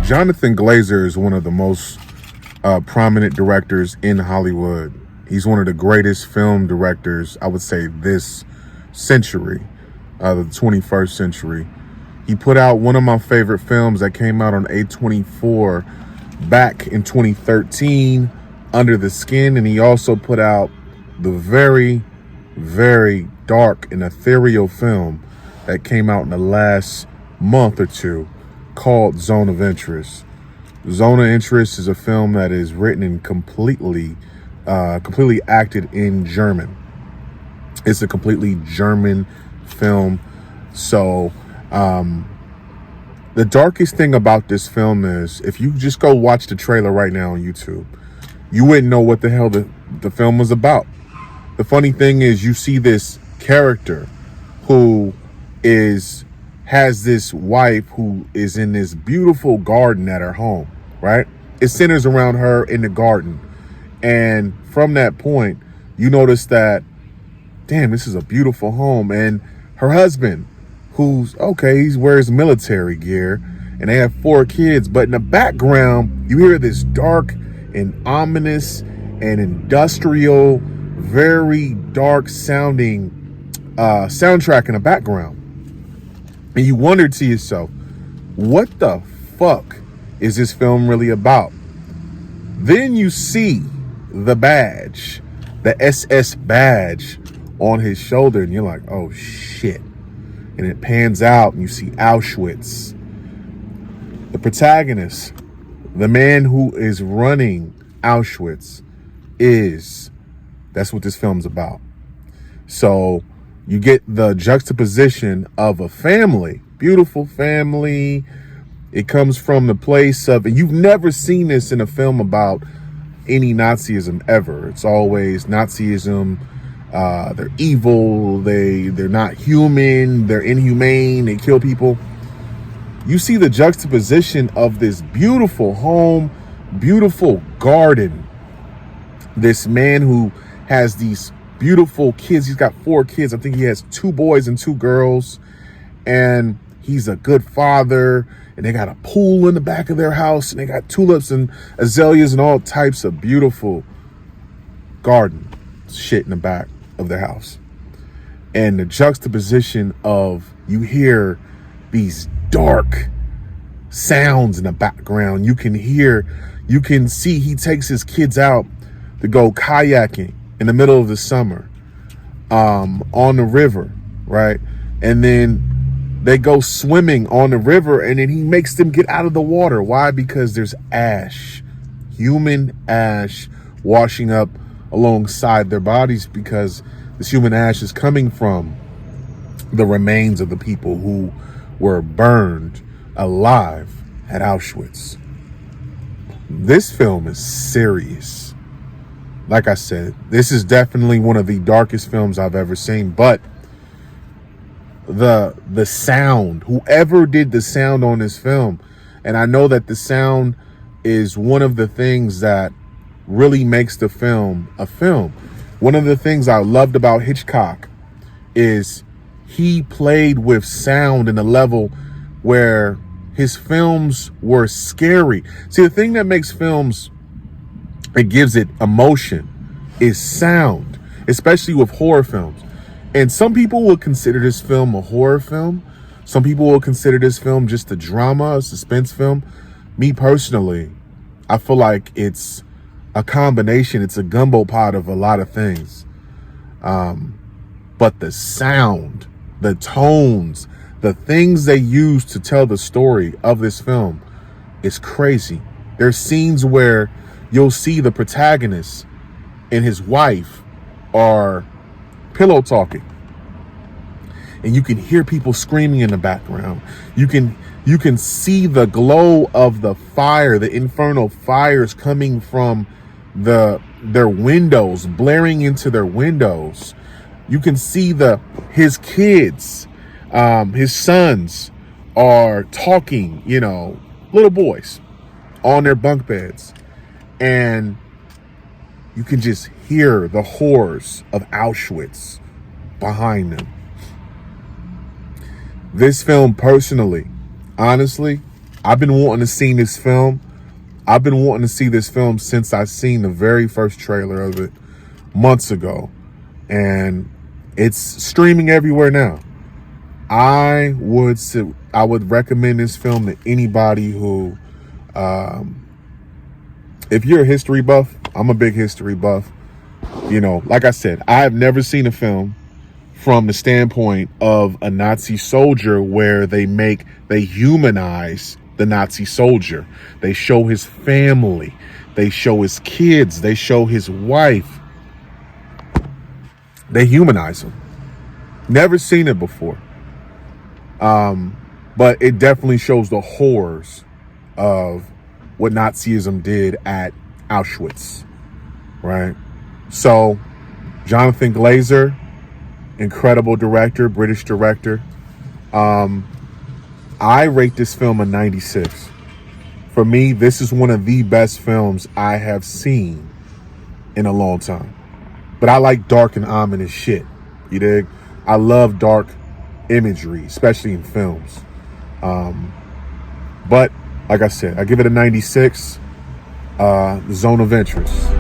Jonathan Glazer is one of the most prominent directors in Hollywood. He's one of the greatest film directors, I would say, this century, the 21st century. He put out one of my favorite films that came out on A24 back in 2013, Under the Skin, and he also put out the very, very dark and ethereal film that came out in the last month or two called Zone of Interest. Zone of Interest is a film that is written and completely acted in German. It's a completely German film. So the darkest thing about this film is, if you just go watch the trailer right now on YouTube, you wouldn't know what the hell the film was about. The funny thing is, you see this character who has this wife who is in this beautiful garden at her home, right? It centers around her in the garden. And from that point, you notice that, damn, this is a beautiful home. And her husband, who's, okay, he wears military gear, and they have 4 kids. But in the background, you hear this dark and ominous and industrial, very dark sounding soundtrack in the background. And you wonder to yourself, what the fuck is this film really about? Then you see the badge, the SS badge on his shoulder, and you're like, oh shit. And it pans out and you see Auschwitz. The protagonist, the man who is running Auschwitz, that's what this film's about. So you get the juxtaposition of a family, beautiful family. It comes from the place of, and you've never seen this in a film about any Nazism ever. It's always Nazism. They're evil. They're not human. They're inhumane. They kill people. You see the juxtaposition of this beautiful home, beautiful garden. This man who has these beautiful kids. He's got 4 kids. I think he has 2 boys and 2 girls. And he's a good father. And they got a pool in the back of their house. And they got tulips and azaleas and all types of beautiful garden shit in the back of their house. And the juxtaposition of, you hear these dark sounds in the background. You can see he takes his kids out to go kayaking in the middle of the summer, on the river, right? And then they go swimming on the river, and then he makes them get out of the water. Why? Because there's ash, human ash, washing up alongside their bodies, because this human ash is coming from the remains of the people who were burned alive at Auschwitz. This film is serious. Like I said, this is definitely one of the darkest films I've ever seen, but the sound, whoever did the sound on this film, and I know that the sound is one of the things that really makes the film a film. One of the things I loved about Hitchcock is he played with sound in a level where his films were scary. See, the thing that makes films, it gives it emotion, is sound, especially with horror films. And some people will consider this film a horror film. Some people will consider this film just a drama, a suspense film. Me personally, I feel like it's a combination. It's a gumbo pot of a lot of things. But the sound, the tones, the things they use to tell the story of this film is crazy. There's scenes where you'll see the protagonist and his wife are pillow talking, and you can hear people screaming in the background. You can see the glow of the fire, the infernal fires coming from their windows, blaring into their windows. You can see his kids, his sons are talking, little boys on their bunk beds. And you can just hear the horrors of Auschwitz behind them. This film, personally, honestly, I've been wanting to see this film. I've been wanting to see this film since I seen the very first trailer of it months ago. And it's streaming everywhere now. I would recommend this film to anybody who, if you're a history buff, I'm a big history buff. You know, like I said, I have never seen a film from the standpoint of a Nazi soldier where they humanize the Nazi soldier. They show his family, they show his kids, they show his wife. They humanize him. Never seen it before. But it definitely shows the horrors of what Nazism did at Auschwitz, right? So, Jonathan Glazer, incredible director, British director. I rate this film a 96. For me, this is one of the best films I have seen in a long time. But I like dark and ominous shit, you dig? I love dark imagery, especially in films. But like I said, I give it a 96. Zone of interest.